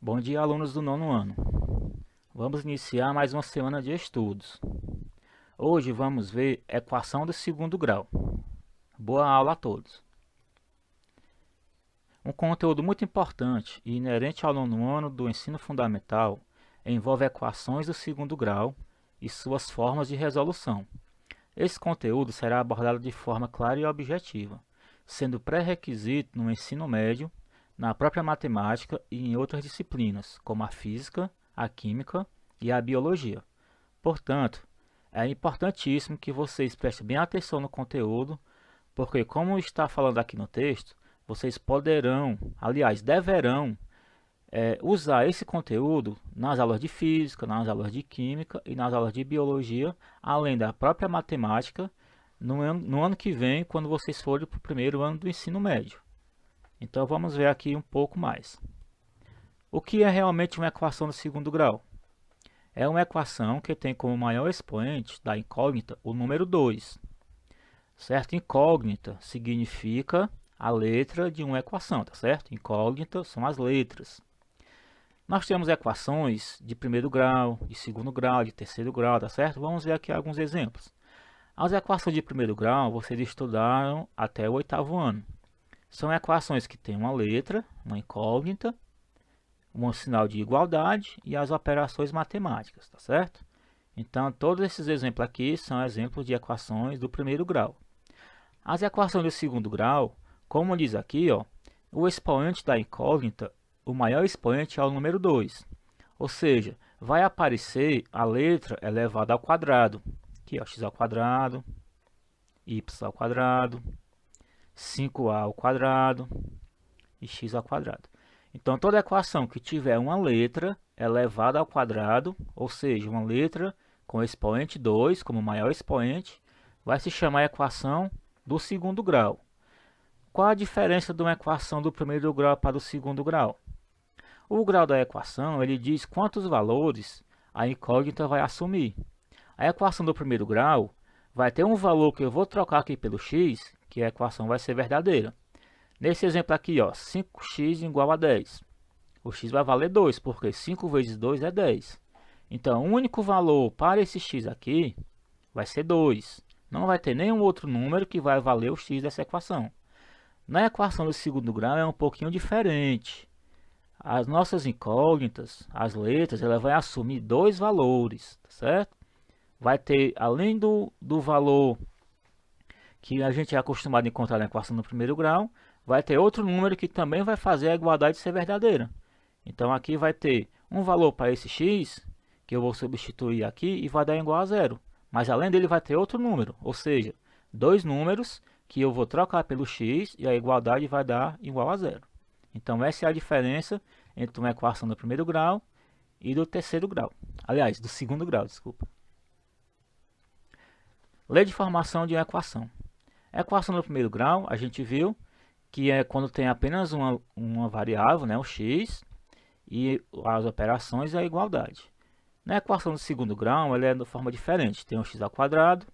Bom dia, alunos do nono ano. Vamos iniciar mais uma semana de estudos. Hoje vamos ver equação do segundo grau. Boa aula a todos. Um conteúdo muito importante e inerente ao nono ano do ensino fundamental envolve equações do segundo grau e suas formas de resolução. Esse conteúdo será abordado de forma clara e objetiva, sendo pré-requisito no ensino médio, na própria matemática e em outras disciplinas, como a física, a química e a biologia. Portanto, é importantíssimo que vocês prestem bem atenção no conteúdo, porque, como está falando aqui no texto, vocês poderão, aliás, deverão, usar esse conteúdo nas aulas de física, nas aulas de química e nas aulas de biologia, além da própria matemática, no ano que vem, quando vocês forem para o primeiro ano do ensino médio. Então vamos ver aqui um pouco mais. O que é realmente uma equação do segundo grau? É uma equação que tem como maior expoente da incógnita o número 2. Certo? Incógnita significa a letra de uma equação, tá certo? Incógnita são as letras. Nós temos equações de primeiro grau, de segundo grau, de terceiro grau, tá certo? Vamos ver aqui alguns exemplos. As equações de primeiro grau vocês estudaram até o oitavo ano. São equações que têm uma letra, uma incógnita, um sinal de igualdade e as operações matemáticas, tá certo? Então, todos esses exemplos aqui são exemplos de equações do primeiro grau. As equações do segundo grau, como diz aqui, ó, o expoente da incógnita, o maior expoente é o número 2. Ou seja, vai aparecer a letra elevada ao quadrado. Aqui, ó, x ao quadrado, y ao quadrado, 5a ao quadrado e x ao quadrado. Então, toda equação que tiver uma letra elevada ao quadrado, ou seja, uma letra com expoente 2 como maior expoente, vai se chamar equação do segundo grau. Qual a diferença de uma equação do primeiro grau para o segundo grau? O grau da equação ele diz quantos valores a incógnita vai assumir. A equação do primeiro grau vai ter um valor que eu vou trocar aqui pelo x, que a equação vai ser verdadeira. Nesse exemplo aqui, ó, 5x igual a 10. O x vai valer 2, porque 5 vezes 2 é 10. Então, o único valor para esse x aqui vai ser 2. Não vai ter nenhum outro número que vai valer o x dessa equação. Na equação do segundo grau é um pouquinho diferente. As nossas incógnitas, as letras, ela vai assumir dois valores, tá certo? Vai ter, além do valor que a gente é acostumado a encontrar na equação do primeiro grau, vai ter outro número que também vai fazer a igualdade ser verdadeira. Então aqui vai ter um valor para esse x, que eu vou substituir aqui e vai dar igual a zero. Mas além dele vai ter outro número, ou seja, dois números que eu vou trocar pelo x e a igualdade vai dar igual a zero. Então essa é a diferença entre uma equação do primeiro grau e do terceiro grau. Aliás, do segundo grau, desculpa. Lei de formação de uma equação. A equação do primeiro grau, a gente viu que é quando tem apenas uma variável, né, o x, e as operações e a igualdade. Na equação do segundo grau, ela é de forma diferente. Tem o x ao quadrado,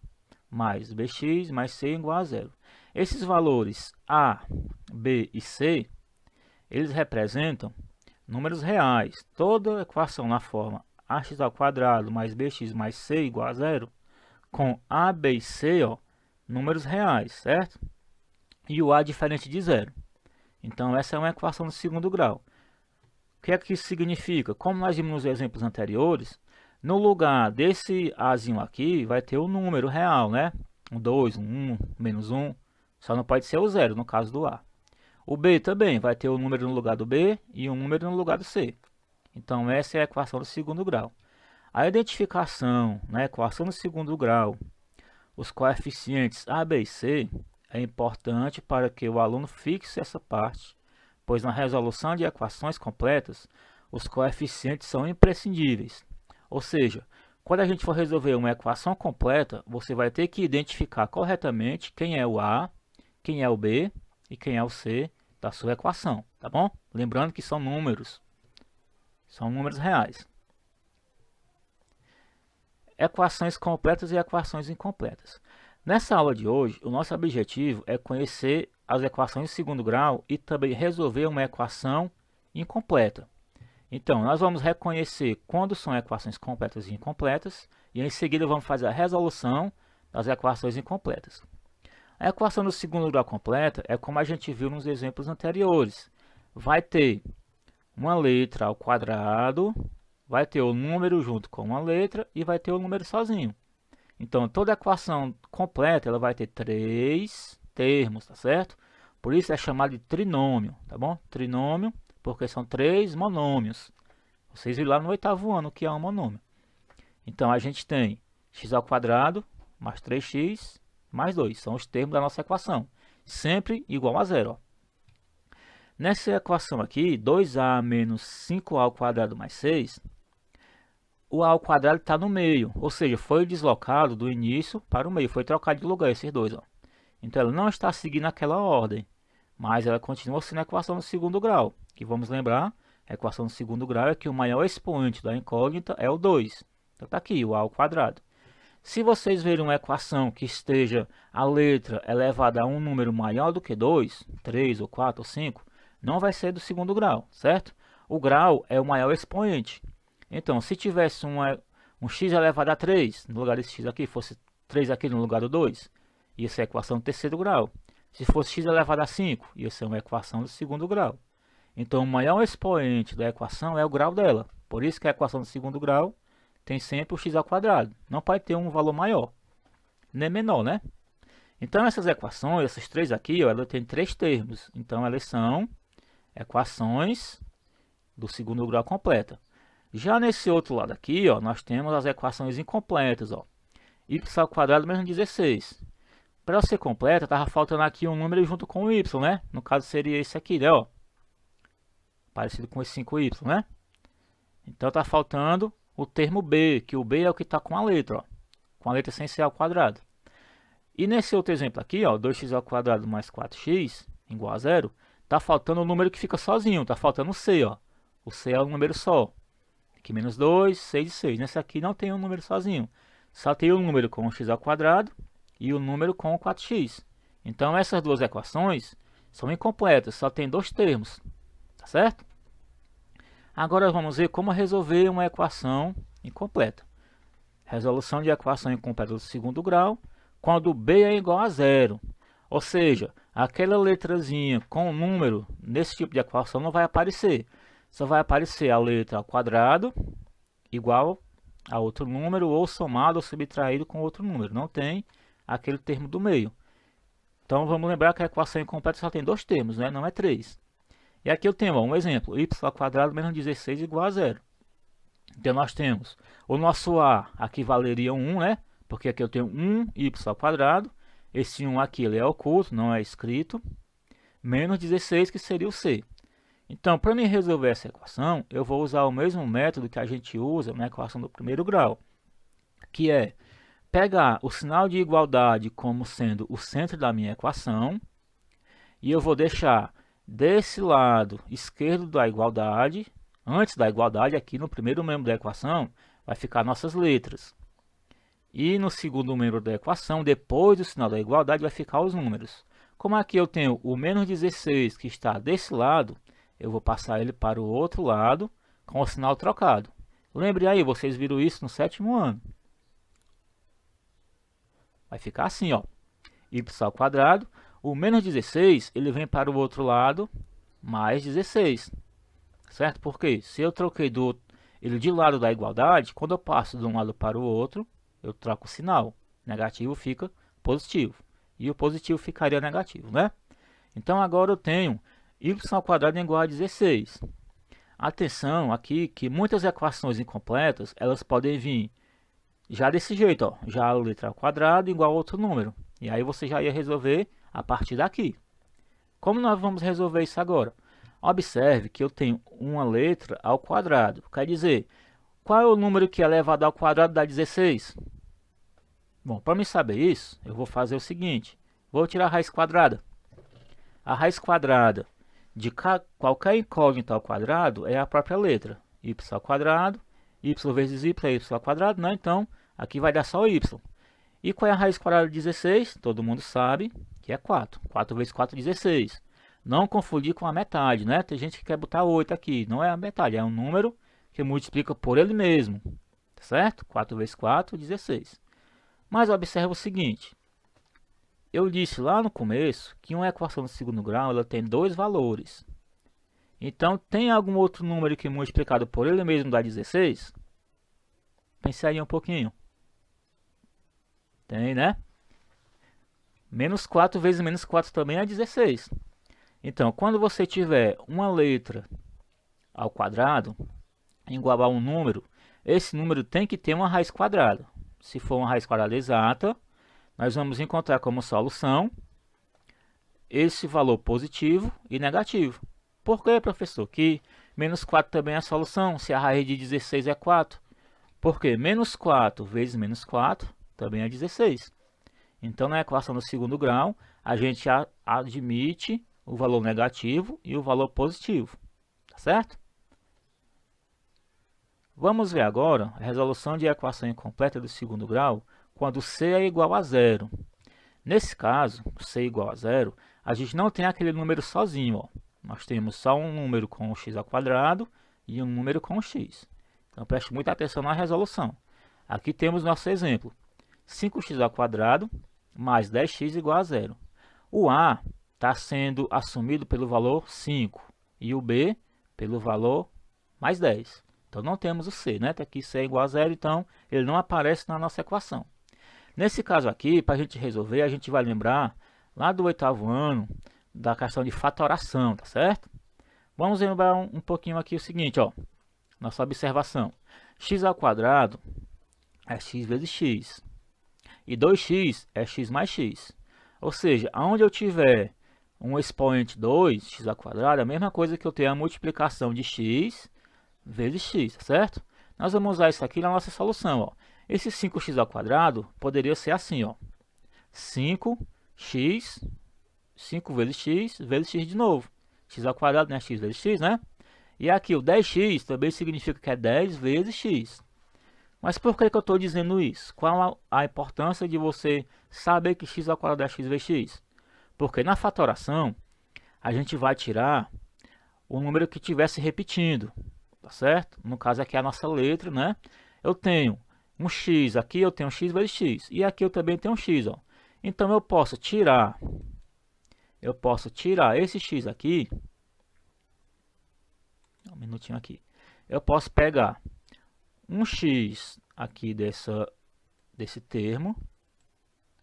mais bx, mais c igual a zero. Esses valores a, b e c, eles representam números reais. Toda equação na forma ax ao quadrado mais bx mais c igual a zero, com a, b e c, ó, números reais, certo? E o a diferente de zero. Então, essa é uma equação do segundo grau. O que é que isso significa? Como nós vimos nos exemplos anteriores, no lugar desse azinho aqui, vai ter o número real, né? Um 2, um 1, menos 1. Só não pode ser o zero, no caso do a. O b também vai ter o número no lugar do b e um número no lugar do c. Então, essa é a equação do segundo grau. A identificação na equação do segundo grau, os coeficientes a, b e c, é importante para que o aluno fixe essa parte, pois na resolução de equações completas, os coeficientes são imprescindíveis. Ou seja, quando a gente for resolver uma equação completa, você vai ter que identificar corretamente quem é o a, quem é o b e quem é o c da sua equação, tá bom? Lembrando que são números reais. Equações completas e equações incompletas. Nessa aula de hoje, o nosso objetivo é conhecer as equações de segundo grau e também resolver uma equação incompleta. Então, nós vamos reconhecer quando são equações completas e incompletas, e em seguida vamos fazer a resolução das equações incompletas. A equação do segundo grau completa é como a gente viu nos exemplos anteriores. Vai ter uma letra ao quadrado, vai ter o número junto com uma letra e vai ter o número sozinho. Então, toda equação completa ela vai ter 3 termos, tá certo? Por isso é chamado de trinômio, tá bom? Trinômio, porque são 3 monômios. Vocês viram lá no 8º ano o que é um monômio. Então, a gente tem x ao quadrado mais 3x mais 2. São os termos da nossa equação. Sempre igual a zero. Ó. Nessa equação aqui, 2a menos 5a ao quadrado mais 6, o a ao quadrado está no meio. Ou seja, foi deslocado do início para o meio. Foi trocado de lugar esses dois. Ó. Então, ela não está seguindo aquela ordem. Mas ela continua sendo a equação do segundo grau. Que vamos lembrar, a equação do segundo grau é que o maior expoente da incógnita é o 2. Então, está aqui, o a ao quadrado. Se vocês verem uma equação que esteja a letra elevada a um número maior do que 2, 3 ou 4 ou 5, não vai ser do segundo grau, certo? O grau é o maior expoente. Então, se tivesse um x elevado a 3, no lugar desse x aqui, fosse 3 aqui no lugar do 2, ia ser a equação do terceiro grau. Se fosse x elevado a 5, ia ser uma equação do segundo grau. Então, o maior expoente da equação é o grau dela. Por isso que a equação do segundo grau tem sempre o x ao quadrado. Não pode ter um valor maior, nem menor, né? Então, essas equações, essas três aqui, ó, elas têm 3 termos. Então, elas são equações do segundo grau completa. Já nesse outro lado aqui, ó, nós temos as equações incompletas. Ó. Y ao quadrado menos 16. Para ser completa, estava faltando aqui um número junto com o y, né? No caso, seria esse aqui, né? Ó. Parecido com esse 5y, né? Então, está faltando o termo b, que o b é o que está com a letra, ó. Com a letra sem ser ao quadrado. E nesse outro exemplo aqui, ó, 2x ao quadrado mais 4x igual a 0, está faltando o número que fica sozinho, está faltando o c, ó. O c é um número só. Aqui menos 2, 6 e 6. Nesse aqui não tem um número sozinho. Só tem o número com o x ao quadrado e o número com o 4x. Então essas duas equações são incompletas, só tem 2 termos. Tá certo? Agora vamos ver como resolver uma equação incompleta. Resolução de equação incompleta do segundo grau, quando b é igual a 0. Ou seja, aquela letrazinha com o número nesse tipo de equação não vai aparecer. Só vai aparecer a letra ao quadrado igual a outro número, ou somado ou subtraído com outro número. Não tem aquele termo do meio. Então vamos lembrar que a equação incompleta só tem 2 termos, né? Não é 3. E aqui eu tenho ó, um exemplo, y ao quadrado menos 16 igual a 0. Então nós temos o nosso a, aqui valeria 1, né? Porque aqui eu tenho 1y ao quadrado. Esse 1 aqui ele é oculto, não é escrito. Menos 16, que seria o c. Então, para mim resolver essa equação, eu vou usar o mesmo método que a gente usa na equação do primeiro grau, que é pegar o sinal de igualdade como sendo o centro da minha equação, e eu vou deixar desse lado esquerdo da igualdade, antes da igualdade, aqui no primeiro membro da equação, vai ficar nossas letras. E no segundo membro da equação, depois do sinal da igualdade, vai ficar os números. Como aqui eu tenho o menos 16 que está desse lado, eu vou passar ele para o outro lado com o sinal trocado. Lembre aí, vocês viram isso no 7º ano. Vai ficar assim, ó. Y ao quadrado. O menos 16, ele vem para o outro lado, mais 16. Certo? Porque se eu troquei ele de lado da igualdade, quando eu passo de um lado para o outro, eu troco o sinal. Negativo fica positivo. E o positivo ficaria negativo, né? Então agora eu tenho y ao quadrado igual a 16. Atenção aqui que muitas equações incompletas, elas podem vir já desse jeito, ó, já a letra ao quadrado igual a outro número. E aí você já ia resolver a partir daqui. Como nós vamos resolver isso agora? Observe que eu tenho uma letra ao quadrado. Quer dizer, qual é o número que é elevado ao quadrado dá 16? Bom, para me saber isso, eu vou fazer o seguinte. Vou tirar a raiz quadrada. A raiz quadrada de qualquer incógnita ao quadrado é a própria letra. Y ao quadrado, y vezes y é y ao quadrado, né? Então, aqui vai dar só y. E qual é a raiz quadrada de 16? Todo mundo sabe que é 4. 4 vezes 4 é 16. Não confundir com a metade, né? Tem gente que quer botar 8 aqui. Não é a metade, é um número que multiplica por ele mesmo. Tá certo? 4 vezes 4, 16. Mas observa o seguinte. Eu disse lá no começo que uma equação de segundo grau ela tem dois valores. Então, tem algum outro número que multiplicado por ele mesmo dá 16? Pense aí um pouquinho. Tem, né? Menos 4 vezes menos 4 também é 16. Então, quando você tiver uma letra ao quadrado igual a um número, esse número tem que ter uma raiz quadrada. Se for uma raiz quadrada exata, nós vamos encontrar como solução esse valor positivo e negativo. Por que, professor? Que menos 4 também é a solução, se a raiz de 16 é 4. Porque menos 4 vezes menos 4 também é 16. Então, na equação do segundo grau, a gente admite o valor negativo e o valor positivo. Tá certo? Vamos ver agora a resolução de equação incompleta do segundo grau quando c é igual a zero. Nesse caso, c igual a zero, a gente não tem aquele número sozinho. Ó. Nós temos só um número com o x ao quadrado e um número com o x. Então, preste muita atenção na resolução. Aqui temos nosso exemplo. 5x ao quadrado mais 10x igual a zero. O a está sendo assumido pelo valor 5 e o b pelo valor mais 10. Então, não temos o c, né? Tá aqui c é igual a zero, então ele não aparece na nossa equação. Nesse caso aqui, para a gente resolver, a gente vai lembrar lá do 8º ano da questão de fatoração, tá certo? Vamos lembrar um pouquinho aqui o seguinte, ó. Nossa observação. X ao quadrado é x vezes x. E 2x é x mais x. Ou seja, onde eu tiver um expoente 2, x ao quadrado, é a mesma coisa que eu tenho a multiplicação de x vezes x, tá certo? Nós vamos usar isso aqui na nossa solução, ó. Esse 5x ao quadrado poderia ser assim, ó. 5x, 5 vezes x de novo. X ao quadrado, né? X vezes x, né? E aqui o 10x também significa que é 10 vezes x. Mas por que eu estou dizendo isso? Qual a importância de você saber que x ao quadrado é x vezes x? Porque na fatoração, a gente vai tirar o número que estivesse repetindo, tá certo? No caso aqui é a nossa letra, né? Eu tenho um x, aqui eu tenho x vezes x, e aqui eu também tenho um x, ó. Então eu posso tirar esse x aqui, um minutinho aqui. Eu posso pegar um x aqui desse termo,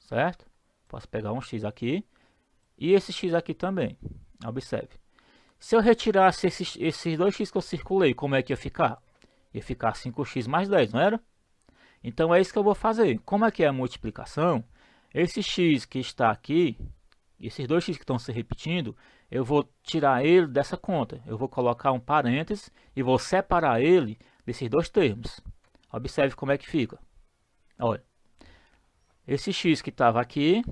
certo? Posso pegar um x aqui e esse x aqui também. Observe. Se eu retirasse esses dois x que eu circulei, como é que ia ficar? Ia ficar 5x mais 10, não era? Então é isso que eu vou fazer. Como é que é a multiplicação? Esse x que está aqui, esses dois x que estão se repetindo, eu vou tirar ele dessa conta. Eu vou colocar um parênteses e vou separar ele desses dois termos. Observe como é que fica. Olha, esse x que estava aqui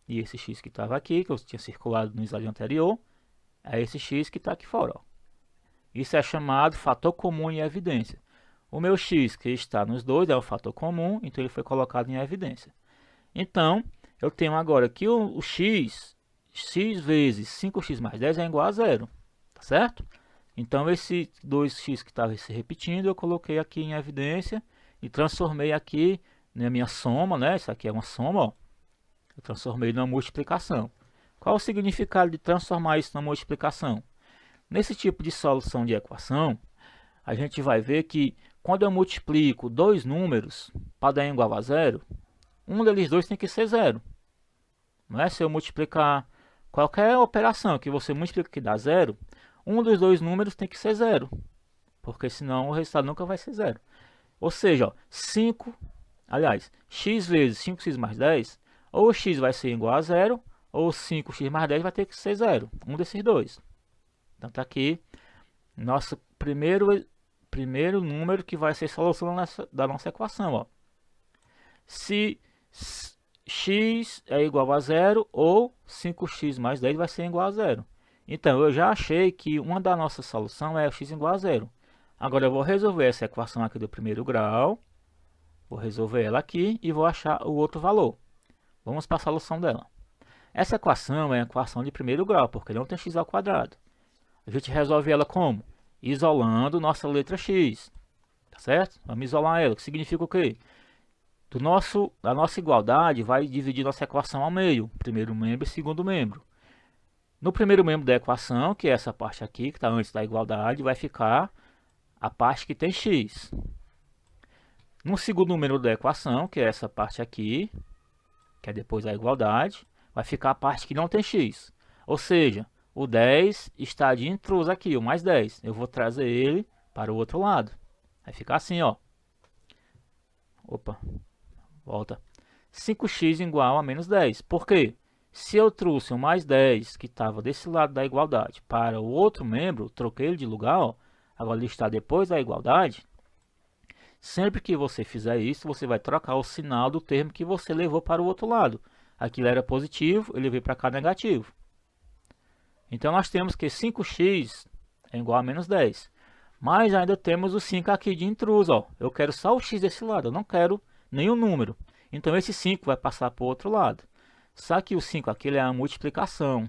e esse x que estava aqui, que eu tinha circulado no slide anterior, é esse x que está aqui fora. Ó. Isso é chamado fator comum em evidência. O meu x que está nos dois é o fator comum, então ele foi colocado em evidência. Então, eu tenho agora que o x vezes 5x mais 10 é igual a zero, tá certo? Então, esse 2x que estava se repetindo, eu coloquei aqui em evidência e transformei aqui na minha soma, né? Isso aqui é uma soma, ó. Eu transformei numa multiplicação. Qual o significado de transformar isso numa multiplicação? Nesse tipo de solução de equação, a gente vai ver que quando eu multiplico dois números para dar igual a zero, um deles dois tem que ser zero. Não é? Se eu multiplicar qualquer operação que você multiplica que dá zero, um dos dois números tem que ser zero. Porque senão o resultado nunca vai ser zero. Ou seja, ó, x vezes 5x mais 10, ou x vai ser igual a zero, ou 5x mais 10 vai ter que ser zero. Um desses dois. Então está aqui nosso primeiro número que vai ser solução da nossa equação. Ó. Se x é igual a zero ou 5x mais 10 vai ser igual a zero. Então, eu já achei que uma da nossa solução é x igual a zero. Agora, eu vou resolver essa equação aqui do primeiro grau. Vou resolver ela aqui e vou achar o outro valor. Vamos para a solução dela. Essa equação é a equação de primeiro grau, porque não tem x ao quadrado. A gente resolve ela como? Isolando nossa letra x, tá certo? Vamos isolar ela, que significa o quê? A nossa igualdade vai dividir nossa equação ao meio, primeiro membro e segundo membro. No primeiro membro da equação, que é essa parte aqui, que está antes da igualdade, vai ficar a parte que tem x. No segundo membro da equação, que é essa parte aqui, que é depois da igualdade, vai ficar a parte que não tem x. Ou seja, o 10 está de intruso aqui, o mais 10. Eu vou trazer ele para o outro lado. Vai ficar assim, ó. Opa, volta. 5x igual a menos 10. Por quê? Se eu trouxe o mais 10, que estava desse lado da igualdade, para o outro membro, troquei ele de lugar, ó, agora ele está depois da igualdade. Sempre que você fizer isso, você vai trocar o sinal do termo que você levou para o outro lado. Aquilo era positivo, ele veio para cá negativo. Então, nós temos que 5x é igual a menos 10. Mas ainda temos o 5 aqui de intruso. Ó. Eu quero só o x desse lado, eu não quero nenhum número. Então, esse 5 vai passar para o outro lado. Só que o 5 aqui é a multiplicação.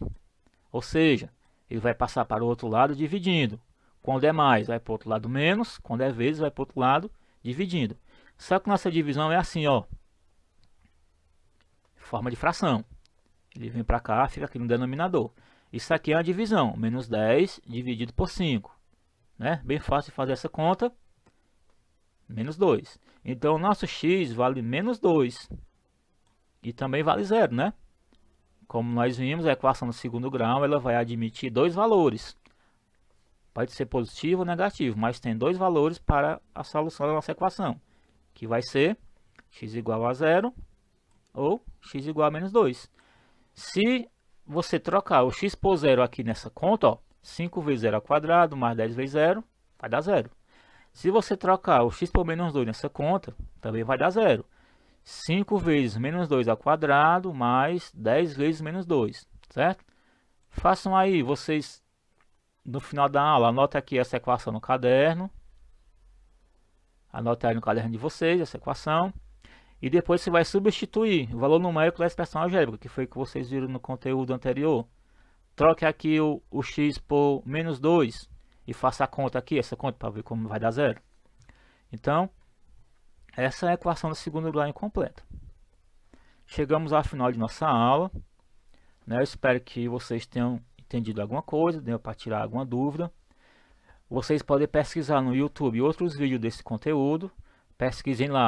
Ou seja, ele vai passar para o outro lado dividindo. Quando é mais, vai para o outro lado menos. Quando é vezes, vai para o outro lado dividindo. Só que nossa divisão é assim, ó. Forma de fração. Ele vem para cá, fica aqui no denominador. Isso aqui é a divisão. Menos 10 dividido por 5. Né? Bem fácil de fazer essa conta. Menos 2. Então, o nosso x vale menos 2. E também vale 0, né? Como nós vimos, a equação do segundo grau ela vai admitir dois valores. Pode ser positivo ou negativo, mas tem dois valores para a solução da nossa equação. Que vai ser x igual a 0 ou x igual a menos 2. Se você trocar o x por 0 aqui nessa conta, ó, 5 vezes 0 ao quadrado mais 10 vezes 0, vai dar 0. Se você trocar o x por menos 2 nessa conta, também vai dar 0. 5 vezes menos 2 ao quadrado mais 10 vezes menos 2, certo? Façam aí, vocês, no final da aula, anotem aqui essa equação no caderno. Anotem aí no caderno de vocês essa equação. E depois você vai substituir o valor numérico da expressão algébrica, que foi que vocês viram no conteúdo anterior. Troque aqui o x por menos 2 e faça a conta aqui, essa conta, para ver como vai dar 0. Então, essa é a equação do segundo grau incompleta. Chegamos ao final de nossa aula. Né? Eu espero que vocês tenham entendido alguma coisa, deu para tirar alguma dúvida. Vocês podem pesquisar no YouTube outros vídeos desse conteúdo. Pesquisem lá.